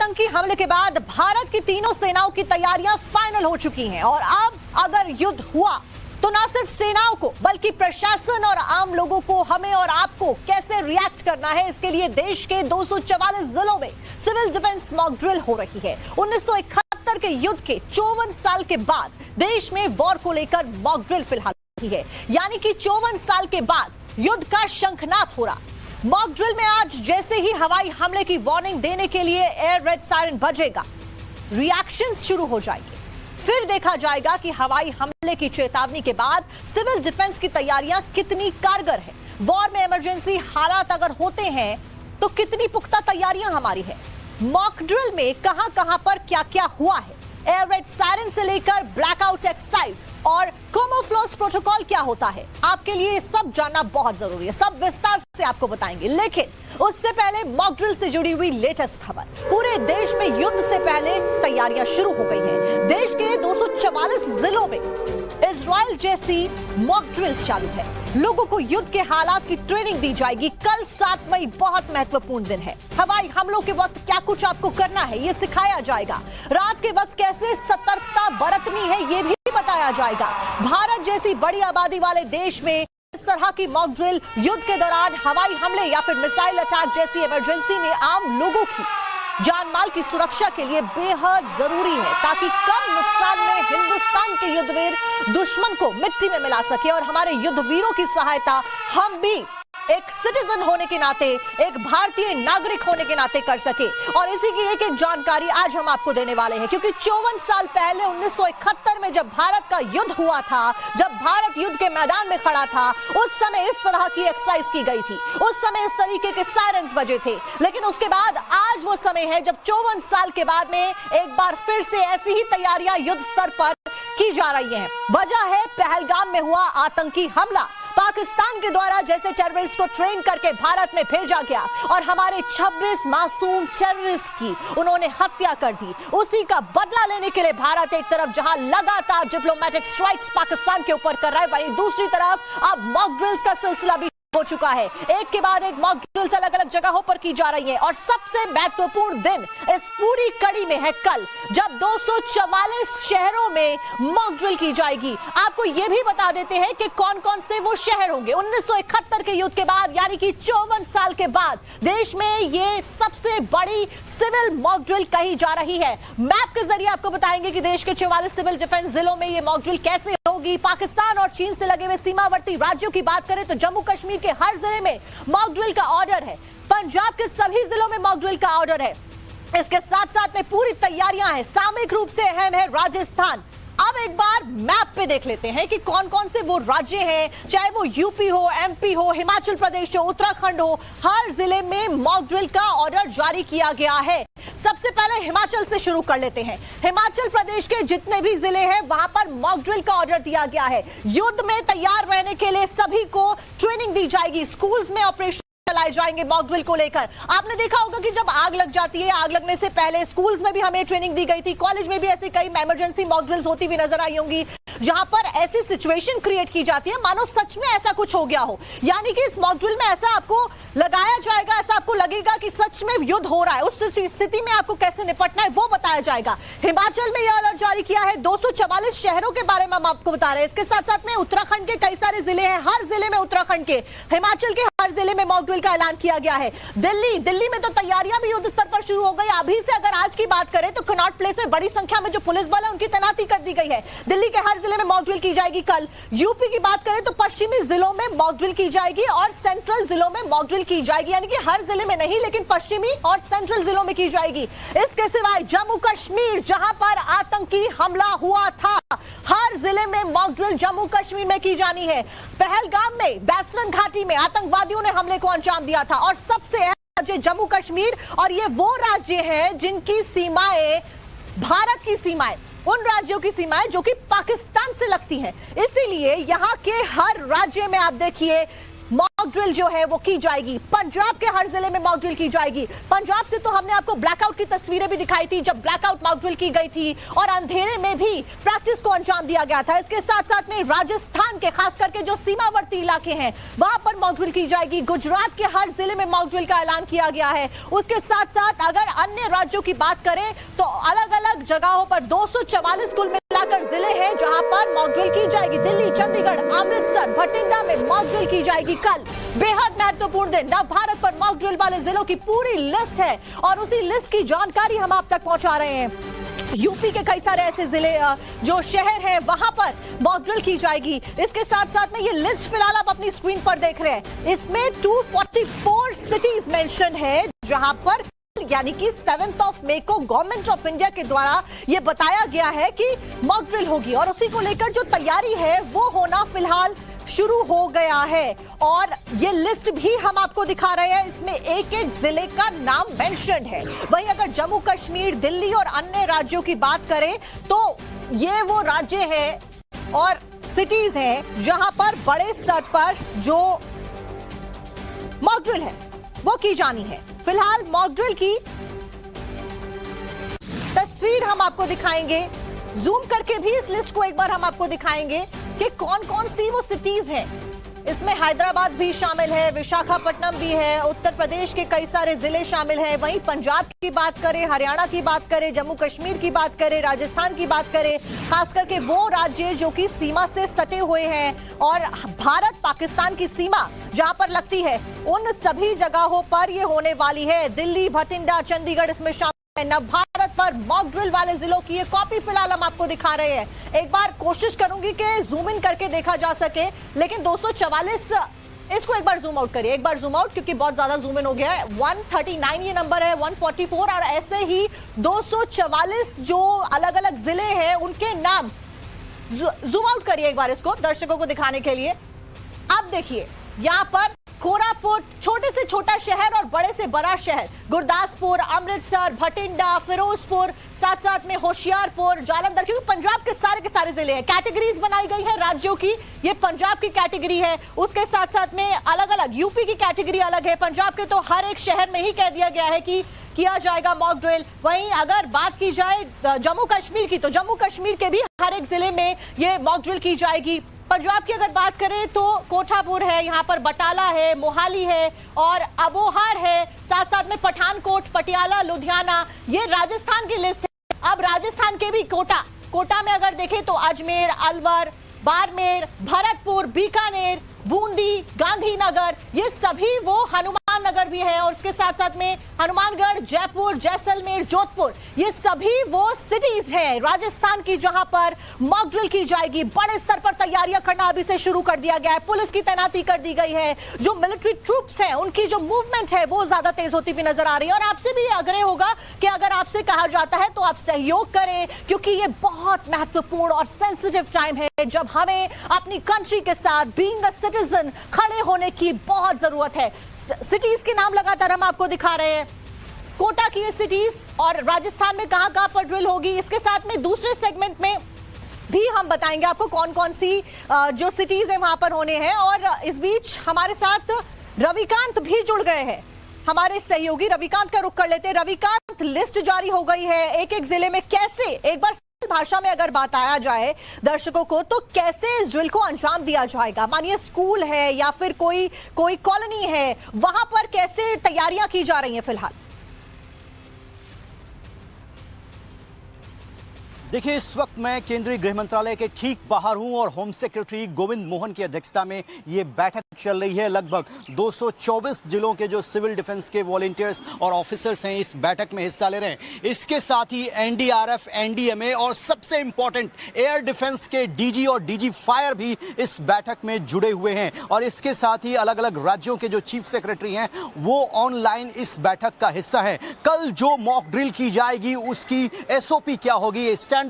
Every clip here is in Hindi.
आतंकी हमले के बाद भारत की तीनों सेनाओं की तैयारियां फाइनल हो चुकी हैं और अब अगर युद्ध हुआ तो ना सिर्फ सेनाओं को बल्कि प्रशासन और आम लोगों को, हमें और आपको कैसे रिएक्ट करना है, इसके लिए देश के 244 जिलों में सिविल डिफेंस मॉक ड्रिल हो रही है। 1971 के युद्ध के 54 साल के बाद देश में वॉर को लेकर मॉक ड्रिल फिलहाल की है, यानी कि 54 साल के बाद युद्ध का शंखनाद हो रहा। मॉक ड्रिल में आज जैसे ही हवाई हमले की वार्निंग देने के लिए एयर रेड सायरन बजेगा, रिएक्शंस शुरू हो जाएंगे। फिर देखा जाएगा कि हवाई हमले की चेतावनी के बाद सिविल डिफेंस की तैयारियां कितनी कारगर है। वॉर में इमरजेंसी हालात अगर होते हैं तो कितनी पुख्ता तैयारियां हमारी है। मॉक ड्रिल में कहां पर क्या क्या हुआ है, एयर रेड सायरन से लेकर ब्लैकआउट एक्सरसाइज और कैमोफ्लेज प्रोटोकॉल क्या होता है, आपके लिए सब जानना बहुत जरूरी है। सब विस्तार से आपको बताएंगे, लेकिन उससे पहले मॉक ड्रिल से जुड़ी हुई लेटेस्ट खबर। पूरे देश में युद्ध से पहले तैयारियां शुरू हो गई हैं। देश के 244 जिलों में इजराइल जैसी मॉक ड्रिल्स चालू है। लोगों को युद्ध के हालात की ट्रेनिंग दी जाएगी। कल 7 मई बहुत महत्वपूर्ण दिन है। हवाई हमलों के वक्त क्या कुछ आपको करना है ये सिखाया जाएगा। रात के वक्त कैसे सतर्कता बरतनी है ये भी बताया जाएगा। भारत जैसी बड़ी आबादी वाले देश में इस तरह की मॉक ड्रिल युद्ध के दौरान हवाई हमले या फिर मिसाइल अटैक जैसी इमरजेंसी में आम लोगों की जान माल की सुरक्षा के लिए बेहद जरूरी है, ताकि कम नुकसान में हिंदुस्तान के युद्धवीर दुश्मन को मिट्टी में मिला सके और हमारे युद्धवीरों की सहायता हम भी एक सिटीजन होने के नाते, एक भारतीय नागरिक होने के नाते कर सके। और इसी की एक जानकारी आज हम आपको देने वाले हैं, क्योंकि 54 साल पहले 1971 में जब भारत का युद्ध हुआ था, जब भारत युद्ध के मैदान में खड़ा था, उस समय इस तरह की एक्सरसाइज की गई थी। उस समय इस तरीके के सायरन्स बजे थे। लेकिन उसके बाद आज वो समय है जब 54 साल के बाद में एक बार फिर से ऐसी ही तैयारियां युद्ध स्तर पर की जा रही हैं। वजह है पहलगाम में हुआ आतंकी हमला। पाकिस्तान के द्वारा जैसे टेररिस्ट को ट्रेन करके भारत में भेजा गया और हमारे 26 मासूम टेररिस्ट की उन्होंने हत्या कर दी, उसी का बदला लेने के लिए भारत एक तरफ जहां लगातार डिप्लोमेटिक स्ट्राइक्स पाकिस्तान के ऊपर कर रहा है, वहीं दूसरी तरफ अब मॉक ड्रिल्स का सिलसिला भी हो चुका है। एक के बाद एक मॉक ड्रिल्स अलग अलग जगहों पर की जा रही है और सबसे महत्वपूर्ण दिन इस पूरी कड़ी में है कल, जब 244 शहरों में मॉक ड्रिल की जाएगी। आपको यह भी बता देते हैं कि कौन कौन से वो शहर होंगे। 1971 के युद्ध के बाद, यानी कि 54 साल के बाद देश में ये सबसे बड़ी सिविल मॉक ड्रिल कही जा रही है। मैप के जरिए आपको बताएंगे कि देश के 44 सिविल डिफेंस जिलों में ये मॉक ड्रिल कैसे होगी। पाकिस्तान और चीन से लगे हुए सीमावर्ती राज्यों की बात करें तो जम्मू कश्मीर के हर जिले में मॉक ड्रिल का ऑर्डर है। पंजाब के सभी जिलों में मॉक ड्रिल का ऑर्डर है। इसके साथ साथ में पूरी तैयारियां हैं। सामयिक रूप से अहम है राजस्थान। अब एक बार मैप पे देख लेते हैं कि कौन कौन से वो राज्य हैं, चाहे वो यूपी हो, एमपी हो, हिमाचल प्रदेश हो, उत्तराखंड हो, हर जिले में मॉक ड्रिल का ऑर्डर जारी किया गया है। सबसे पहले हिमाचल से शुरू कर लेते हैं। हिमाचल प्रदेश के जितने भी जिले हैं वहां पर मॉक ड्रिल का ऑर्डर दिया गया है। युद्ध में तैयार रहने के लिए सभी को ट्रेनिंग दी जाएगी। स्कूल्स में ऑपरेशन चलाए जाएंगे मॉक ड्रिल को लेकर। आपने देखा होगा कि जब आग लग जाती है, आग लगने से पहले स्कूल्स में भी हमें ट्रेनिंग दी गई थी। कॉलेज में भी ऐसी कई इमरजेंसी मॉक ड्रिल्स होती हुई नजर आई होंगी, जहां पर ऐसी सिचुएशन क्रिएट की जाती है मानो सच में ऐसा कुछ हो गया हो। यानी कि इस मॉक ड्रिल में ऐसा आपको लगाया जाएगा, ऐसा आपको लगेगा कि सच में युद्ध हो रहा है। उस स्थिति में आपको कैसे निपटना है वो बताया जाएगा। हिमाचल में यह अलर्ट जारी किया है। 244 शहरों के बारे में हम आपको बता रहे हैं। इसके साथ साथ में उत्तराखंड के कई सारे जिले हैं, हर जिले में उत्तराखंड के, हिमाचल के हर जिले में मॉक ड्रिल का ऐलान किया गया है। दिल्ली में तो तैयारियां भी युद्ध स्तर पर शुरू हो गई। अभी से अगर आज की बात करें तो कनॉट प्लेस में बड़ी संख्या में जो पुलिस बल है उनकी तैनाती कर दी गई है। दिल्ली के हर जिले में मॉक ड्रिल की जाएगी कल। यूपी की बात करें तो पश्चिमी जिलों में मॉक ड्रिल की जाएगी और सेंट्रल जिलों में मॉक ड्रिल की जाएगी, यानी कि हर जिले में नहीं लेकिन पश्चिमी और सेंट्रल जिलों में की जाएगी। इसके सिवाय जम्मू कश्मीर, जहां पर आतंकी हमला हुआ था, हर जिले में मॉक ड्रिल जम्मू कश्मीर में की जानी है। पहलगाम में बैसरन घाटी में आतंकवादियों ने हमले को अंजाम दिया था और सबसे अहम राज्य जम्मू कश्मीर, और ये वो राज्य हैं जिनकी सीमाएं भारत की सीमाएं, उन राज्यों की सीमाएं जो कि पाकिस्तान से लगती हैं। इसीलिए यहां के हर राज्य में आप देखिए मॉक ड्रिल जो है वो की जाएगी। पंजाब के हर जिले में मॉक ड्रिल की जाएगी। पंजाब से तो हमने आपको ब्लैकआउट की तस्वीरें भी दिखाई थी, जब ब्लैकआउट मॉक ड्रिल की गई थी और अंधेरे में भी प्रैक्टिस को अंजाम दिया गया था। इसके साथ साथ में राजस्थान के खास करके जो सीमावर्ती इलाके हैं वहां पर मॉक ड्रिल की जाएगी। गुजरात के हर जिले में मॉक ड्रिल का ऐलान किया गया है। उसके साथ साथ अगर अन्य राज्यों की बात करें तो अलग अलग जगहों पर 244 कुल मिलाकर जिले हैं जहां पर मॉक ड्रिल की जाएगी। दिल्ली, चंडीगढ़, अमृतसर, भटिंडा में मॉक ड्रिल की जाएगी। कल बेहद महत्वपूर्ण दिन, नव भारत पर मॉक ड्रिल वाले जिलों की पूरी लिस्ट है और उसी लिस्ट की जानकारी हम आप तक पहुंचा रहे हैं। यूपी के कई सारे ऐसे जिले जो शहर हैं वहां पर मॉक ड्रिल की जाएगी। इसके साथ साथ में ये लिस्ट फिलहाल आप अपनी स्क्रीन पर देख रहे हैं। इसमें 244 सिटीज मेंशन है जहां पर यानी कि 7 मई को गवर्नमेंट ऑफ इंडिया के द्वारा यह बताया गया है कि मॉक ड्रिल होगी और उसी को लेकर जो तैयारी है वो होना फिलहाल शुरू हो गया है। और ये लिस्ट भी हम आपको दिखा रहे हैं, इसमें एक एक जिले का नाम मेंशन है। वहीं अगर जम्मू कश्मीर, दिल्ली और अन्य राज्यों की बात करें तो ये वो राज्य है और सिटीज हैं जहां पर बड़े स्तर पर जो मॉक ड्रिल है वो की जानी है। फिलहाल मॉक ड्रिल की तस्वीर हम आपको दिखाएंगे, जूम करके भी इस लिस्ट को एक बार हम आपको दिखाएंगे कि कौन कौन सी वो सिटीज हैं। इसमें हैदराबाद भी शामिल है, विशाखापट्टनम भी है, उत्तर प्रदेश के कई सारे जिले शामिल हैं। वहीं पंजाब की बात करें, हरियाणा की बात करें, जम्मू कश्मीर की बात करें, राजस्थान की बात करें, खास करके वो राज्य जो कि सीमा से सटे हुए हैं और भारत पाकिस्तान की सीमा जहां पर लगती है, उन सभी जगहों पर ये होने वाली है। दिल्ली, भटिंडा, चंडीगढ़ इसमें शामिल। नव भारत पर मॉक ड्रिल वाले जिलों की ये कॉपी फिलहाल हम आपको दिखा रहे हैं। एक बार कोशिश करूंगी कि जूम इन करके देखा जा सके, लेकिन 244 इसको एक बार जूम आउट करिए, एक बार जूम आउट, क्योंकि बहुत ज्यादा जूम इन हो गया है। 139 ये नंबर है, 144 और ऐसे ही 244 जो अलग अलग जिले हैं उनके नाम। जूम आउट करिए एक बार इसको दर्शकों को दिखाने के लिए। अब देखिए यहां पर कोरापुट, छोटे से छोटा शहर और बड़े से बड़ा शहर, गुरदासपुर, अमृतसर, भटिंडा, फिरोजपुर, साथ साथ में होशियारपुर, जालंधर, क्योंकि पंजाब के सारे जिले हैं। कैटेगरीज बनाई गई है राज्यों की, ये पंजाब की कैटेगरी है। उसके साथ साथ में अलग अलग यूपी की कैटेगरी अलग है। पंजाब के तो हर एक शहर में ही कह दिया गया है कि किया जाएगा मॉक ड्रिल। वहीं अगर बात की जाए जम्मू कश्मीर की, तो जम्मू कश्मीर के भी हर एक जिले में ये मॉक ड्रिल की जाएगी। पंजाब की अगर बात करें तो कोठापुर है, यहाँ पर बटाला है, मोहाली है और अबोहर है, साथ साथ में पठानकोट, पटियाला, लुधियाना। ये राजस्थान की लिस्ट है। अब राजस्थान के भी कोटा में अगर देखें तो अजमेर, अलवर, बाड़मेर, भरतपुर, बीकानेर, बूंदी, गांधीनगर, ये सभी वो हनुमान नगर भी है और इसके साथ साथ में हनुमानगढ़, जयपुर, जैसलमेर, जोधपुर, ये सभी वो सिटीज हैं राजस्थान की जहां पर मॉक ड्रिल की जाएगी। बड़े स्तर पर तैयारियां करना अभी से शुरू कर दिया गया है। पुलिस की तैनाती कर दी गई है। जो मिलिट्री ट्रूप्स हैं उनकी जो मूवमेंट है वो ज्यादा तेज होती हुई नजर आ रही है। और आपसे भी आग्रह होगा कि अगर आपसे कहा जाता है तो आप सहयोग करें, क्योंकि ये बहुत महत्वपूर्ण और सेंसिटिव टाइम है जब हमें अपनी कंट्री के साथ बीइंग अ सिटीजन खड़े होने की बहुत जरूरत है। सिटीज के नाम लगातार हम आपको दिखा रहे हैं, कोटा की ये सिटीज और राजस्थान में कहां पर ड्रिल होगी। इसके साथ में दूसरे सेगमेंट में भी हम बताएंगे आपको कौन कौन सी जो सिटीज है वहां पर होने हैं। और इस बीच हमारे साथ रविकांत भी जुड़ गए हैं, हमारे सहयोगी। रविकांत का रुख कर लेते हैं। रविकांत, लिस्ट जारी हो गई है, एक एक जिले में कैसे, एक बार भाषा में अगर बताया जाए दर्शकों को, तो कैसे इस ड्रिल को अंजाम दिया जाएगा? मानिए स्कूल है या फिर कोई कॉलोनी है, वहां पर कैसे तैयारियां की जा रही हैं फिलहाल? देखिए, इस वक्त मैं केंद्रीय गृह मंत्रालय के ठीक बाहर हूं और होम सेक्रेटरी गोविंद मोहन की अध्यक्षता में ये बैठक चल रही है। लगभग 224 जिलों के जो सिविल डिफेंस के वॉलंटियर्स और ऑफिसर्स हैं इस बैठक में हिस्सा ले रहे हैं। इसके साथ ही एनडीआरएफ, एनडीएमए और सबसे इंपॉर्टेंट एयर डिफेंस के डीजी और डीजी फायर भी इस बैठक में जुड़े हुए हैं। और इसके साथ ही अलग अलग राज्यों के जो चीफ सेक्रेटरी हैं वो ऑनलाइन इस बैठक का हिस्सा है। कल जो मॉक ड्रिल की जाएगी उसकी एसओपी क्या होगी, स्टैंडर्ड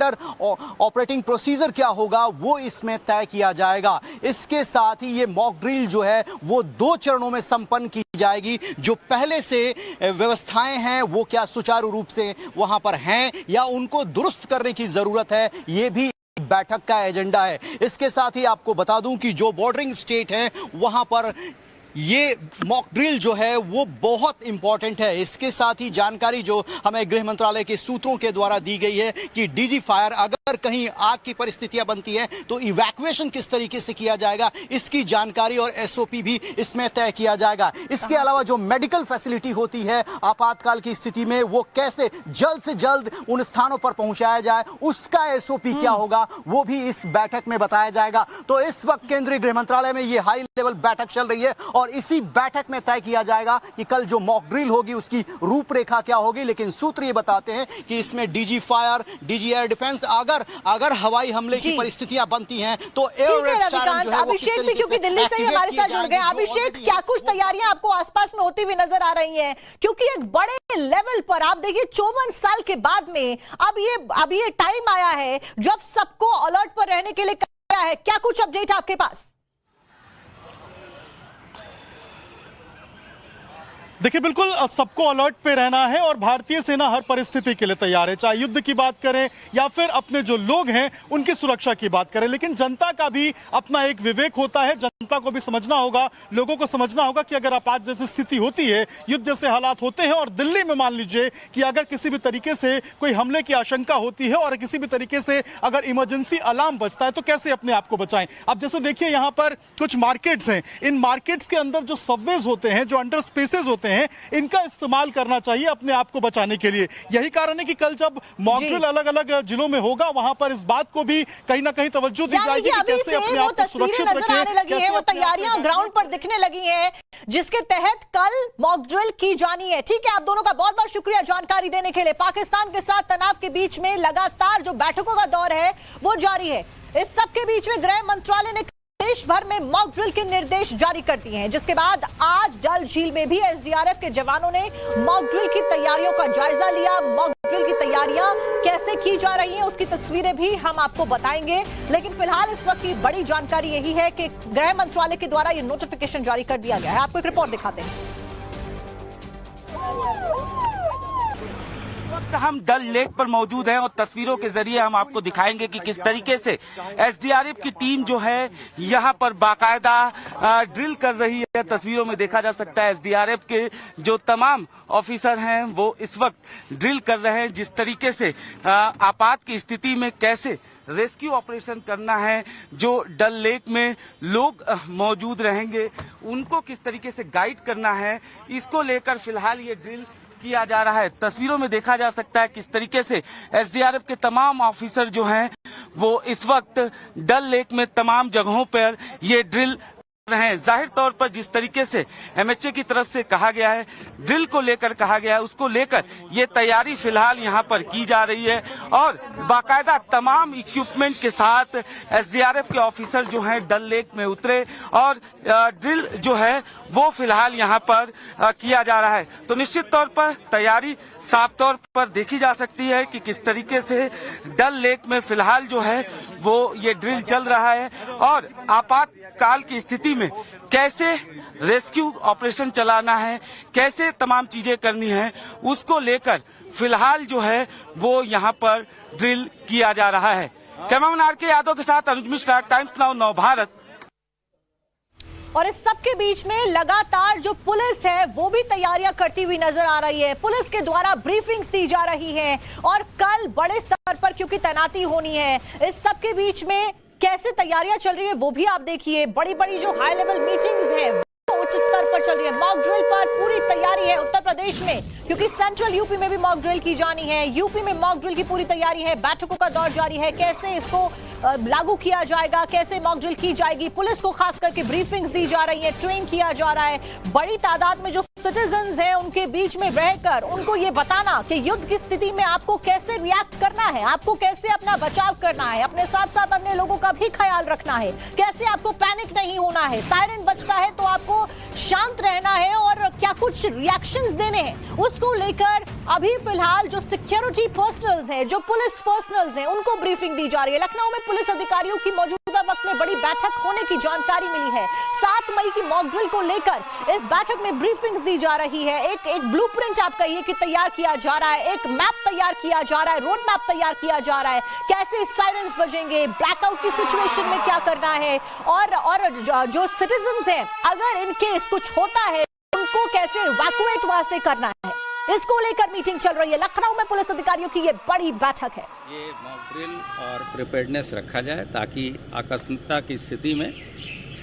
ऑपरेटिंग प्रोसीजर क्या होगा, वो इसमें तय किया जाएगा। इसके साथ ही ये मॉक ड्रिल जो है वो 2 चरणों में संपन्न की जाएगी। जो पहले से व्यवस्थाएं हैं वो क्या सुचारू रूप से वहां पर हैं या उनको दुरुस्त करने की जरूरत है, ये भी बैठक का एजेंडा है। इसके साथ ही आपको बता दूं कि जो बॉर्डरिंग स्टेट है वहां पर ये मॉक ड्रिल जो है वो बहुत इंपॉर्टेंट है। इसके साथ ही जानकारी जो हमें गृह मंत्रालय के सूत्रों के द्वारा दी गई है कि डीजी फायर अगर कहीं आग की परिस्थितियां बनती हैं तो इवैक्यूएशन किस तरीके से किया जाएगा, इसकी जानकारी और एसओपी भी इसमें तय किया जाएगा। इसके अलावा जो मेडिकल फैसिलिटी होती है आपातकाल की स्थिति में वो कैसे जल्द से जल्द उन स्थानों पर पहुंचाया जाए, उसका एसओपी क्या होगा वो भी इस बैठक में बताया जाएगा। तो इस वक्त केंद्रीय गृह मंत्रालय में ये हाई लेवल बैठक चल रही है और इसी बैठक में तय किया जाएगा कि कल जो मॉक ड्रिल होगी उसकी रूपरेखा क्या होगी। लेकिन सूत्र ये बताते हैं कि इसमें DG fire, DG air defence अगर हवाई हमले की परिस्थितियां बनती हैं तो एयर रेड सायरन जो है वो अभिषेक भी क्योंकि दिल्ली से ही हमारे साथ जुड़ गए। अभिषेक, क्या कुछ तैयारियां आपको आसपास में होती हुई नजर आ रही हैं? क्योंकि एक बड़े लेवल पर आप देखिए 54 साल के बाद में अब ये टाइम आया है जब सबको अलर्ट पर रहने के लिए कहा है। क्या कुछ अपडेट आपके पास? देखिए, बिल्कुल सबको अलर्ट पे रहना है और भारतीय सेना हर परिस्थिति के लिए तैयार है, चाहे युद्ध की बात करें या फिर अपने जो लोग हैं उनकी सुरक्षा की बात करें। लेकिन जनता का भी अपना एक विवेक होता है, जनता को भी समझना होगा, लोगों को समझना होगा कि अगर आपात जैसी स्थिति होती है, युद्ध जैसे हालात होते हैं और दिल्ली में मान लीजिए कि अगर किसी भी तरीके से कोई हमले की आशंका होती है और किसी भी तरीके से अगर इमरजेंसी अलार्म बजता है तो कैसे अपने आप को बचाएं। अब जैसे देखिए यहाँ पर कुछ मार्केट्स हैं, इन मार्केट्स के अंदर जो सबवेज होते हैं, जो अंडर स्पेसेस होते हैं, इनका इस्तेमाल करना चाहिए अपने आप को बचाने के लिए। यही कारण है कि कल जब मॉक ड्रिल अलग अलग जिलों में होगा वहां पर इस बात को भी कहीं ना कहीं तवज्जो दी जाएगी कि कैसे अपने आप को सुरक्षित रखें। वो तैयारियां ग्राउंड पर दिखने लगी हैं जिसके तहत कल मॉक ड्रिल की जानी है। ठीक है, आप दोनों का बहुत बहुत शुक्रिया जानकारी देने के लिए। पाकिस्तान के साथ तनाव के बीच में लगातार जो बैठकों का दौर है वो जारी है। इस सब के बीच में गृह मंत्रालय ने देश भर में मॉक ड्रिल के निर्देश जारी कर दिए हैं, जिसके बाद आज डल झील में भी एसडीआरएफ के जवानों ने मॉक ड्रिल की तैयारियों का जायजा लिया। मॉक ड्रिल की तैयारियां कैसे की जा रही हैं उसकी तस्वीरें भी हम आपको बताएंगे। लेकिन फिलहाल इस वक्त की बड़ी जानकारी यही है कि गृह मंत्रालय के द्वारा यह नोटिफिकेशन जारी कर दिया गया है। आपको एक रिपोर्ट दिखाते हैं। हम डल लेक पर मौजूद हैं और तस्वीरों के जरिए हम आपको दिखाएंगे कि किस तरीके से एसडीआरएफ की टीम जो है यहां पर बाकायदा ड्रिल कर रही है। तस्वीरों में देखा जा सकता है एसडीआरएफ के जो तमाम ऑफिसर हैं वो इस वक्त ड्रिल कर रहे हैं, जिस तरीके से आपात की स्थिति में कैसे रेस्क्यू ऑपरेशन करना है, जो डल लेक में लोग मौजूद रहेंगे उनको किस तरीके से गाइड करना है, इसको लेकर फिलहाल ये ड्रिल किया जा रहा है। तस्वीरों में देखा जा सकता है किस तरीके से एसडीआरएफ के तमाम ऑफिसर जो हैं वो इस वक्त डल लेक में तमाम जगहों पर ये ड्रिल रहे हैं। जाहिर तौर पर जिस तरीके से एमएचए की तरफ से कहा गया है, ड्रिल को लेकर कहा गया है, उसको लेकर ये तैयारी फिलहाल यहाँ पर की जा रही है और बाकायदा तमाम इक्विपमेंट के साथ एसडीआरएफ के ऑफिसर जो हैं डल लेक में उतरे और ड्रिल जो है वो फिलहाल यहाँ पर किया जा रहा है। तो निश्चित तौर पर तैयारी साफ तौर पर देखी जा सकती है कि किस तरीके से डल लेक में फिलहाल जो है वो ये ड्रिल चल रहा है और आपातकाल की स्थिति में कैसे रेस्क्यू ऑपरेशन चलाना है, कैसे तमाम चीजें करनी है, उसको लेकर फिलहाल जो है वो यहाँ पर ड्रिल किया जा रहा है। Cameraman R K. यादव के साथ अनुज मिश्रा, टाइम्स नाउ नव भारत। और इस सब के बीच में लगातार जो पुलिस है वो भी तैयारियां करती हुई नजर आ रही है। पुलिस के द्वारा ब्रीफिंग्स दी जा रही हैं और कल बड़े स्तर पर क्योंकि तैनाती होनी है, इस सब के बीच में कैसे तैयारियां चल रही है वो भी आप देखिए। बड़ी बड़ी जो हाई लेवल मीटिंग्स है वो उच्च स्तर पर चल रही है। मॉक ड्रिल पर पूरी तैयारी है उत्तर प्रदेश में, क्योंकि सेंट्रल यूपी में भी मॉक ड्रिल की जानी है। यूपी में मॉक ड्रिल की पूरी तैयारी है, बैठकों का दौर जारी है, कैसे इसको लागू किया जाएगा, कैसे मॉक ड्रिल की जाएगी। पुलिस को खास करके ब्रीफिंग्स दी जा रही है, ट्रेन किया जा रहा है। बड़ी तादाद में जो सिटीजन्स हैं उनके बीच में रहकर उनको ये बताना कि युद्ध की स्थिति में आपको कैसे रिएक्ट करना है, आपको कैसे अपना बचाव करना है, अपने साथ साथ अन्य लोगों का भी ख्याल रखना है, कैसे आपको पैनिक नहीं होना है। सायरन बजता है तो आपको शांत रहना है और क्या कुछ रिएक्शंस देने हैं उसको लेकर अभी फिलहाल जो सिक्योरिटी पर्सनल्स हैं, जो पुलिस पर्सनल्स हैं, उनको ब्रीफिंग दी जा रही है। लखनऊ में पुलिस अधिकारियों की मौजूदगी वक्त में बड़ी बैठक होने की जानकारी मिली है। 7 मई की मॉक ड्रिल को लेकर इस बैठक में ब्रीफिंग्स दी जा रही है। एक ब्लूप्रिंट आप कहिए कि तैयार किया जा रहा है, एक मैप तैयार किया जा रहा है, रोड मैप तैयार किया जा रहा है, कैसे साइरेंस बजेंगे, ब्लैकआउट की सिचुएशन में क्या करना है, और जो सिटीजन्स हैं अगर इन केस कुछ होता है उनको कैसे इवैक्यूएट वहां से करना है, इसको लेकर मीटिंग चल रही है। लखनऊ में पुलिस अधिकारियों की ये बड़ी बैठक है। ये मॉक ड्रिल और प्रिपेयर्डनेस रखा जाए ताकि आकस्मिकता की स्थिति में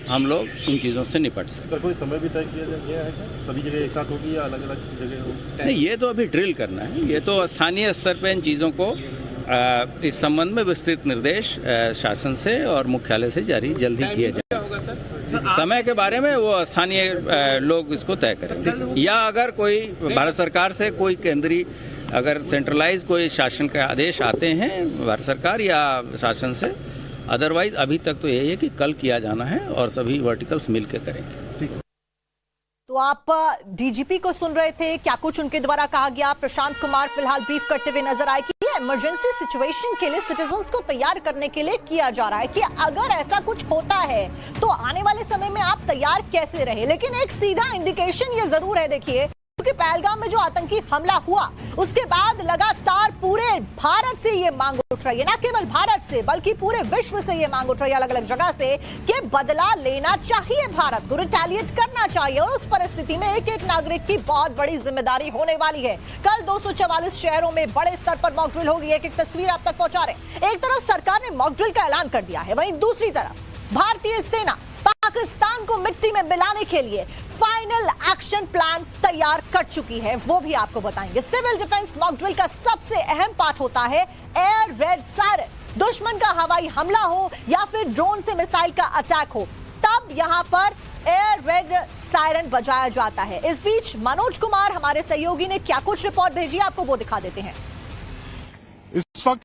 हम लोग इन चीज़ों से निपट सकें। सर कोई समय भी तय किया गया है क्या? सभी जगह एक साथ होगी या अलग अलग जगह होगी? नहीं, ये तो अभी ड्रिल करना है। ये तो स्थानीय स्तर पर इन चीज़ों को इस संबंध में विस्तृत निर्देश शासन से और मुख्यालय से जारी जल्द ही किए जाए। समय के बारे में वो स्थानीय लोग इसको तय करेंगे, या अगर कोई भारत सरकार से कोई केंद्रीय अगर सेंट्रलाइज कोई शासन के आदेश आते हैं भारत सरकार या शासन से, अदरवाइज अभी तक तो यही है कि कल किया जाना है और सभी वर्टिकल्स मिलकर करेंगे। तो आप डीजीपी को सुन रहे थे, क्या कुछ उनके द्वारा कहा गया। प्रशांत कुमार फिलहाल ब्रीफ करते हुए नजर आए कि इमरजेंसी सिचुएशन के लिए सिटीजन्स को तैयार करने के लिए किया जा रहा है कि अगर ऐसा कुछ होता है तो आने वाले समय में आप तैयार कैसे रहे। लेकिन एक सीधा इंडिकेशन ये जरूर है, देखिए, क्योंकि पहलगाम में जो आतंकी हमला हुआ उसके बाद लगातार पूरे भारत से ये मांग उठ रही है, ना केवल भारत से बल्कि पूरे विश्व से ये मांग उठ रही है अलग अलग जगह से कि बदला लेना चाहिए, भारत को रिटेलिएट करना चाहिए। और उस परिस्थिति में एक एक नागरिक की बहुत बड़ी जिम्मेदारी होने वाली है। कल 244 शहरों में बड़े स्तर पर मॉक ड्रिल होगी। एक एक तस्वीर आप तक पहुंचा रहे। एक तरफ सरकार ने मॉक ड्रिल का ऐलान कर दिया है, वहीं दूसरी तरफ भारतीय सेना पाकिस्तान को मिट्टी में मिलाने के लिए फाइनल एक्शन प्लान तैयार कर चुकी है, वो भी आपको बताएंगे। सिविल डिफेंस मॉक ड्रिल का सबसे अहम पार्ट होता है एयर रेड सायरन। दुश्मन का हवाई हमला हो या फिर ड्रोन से मिसाइल का अटैक हो, तब यहां पर एयर रेड सायरन बजाया जाता है। इस बीच मनोज कुमार हमारे सहयोगी ने क्या कुछ रिपोर्ट भेजी, आपको वो दिखा देते हैं।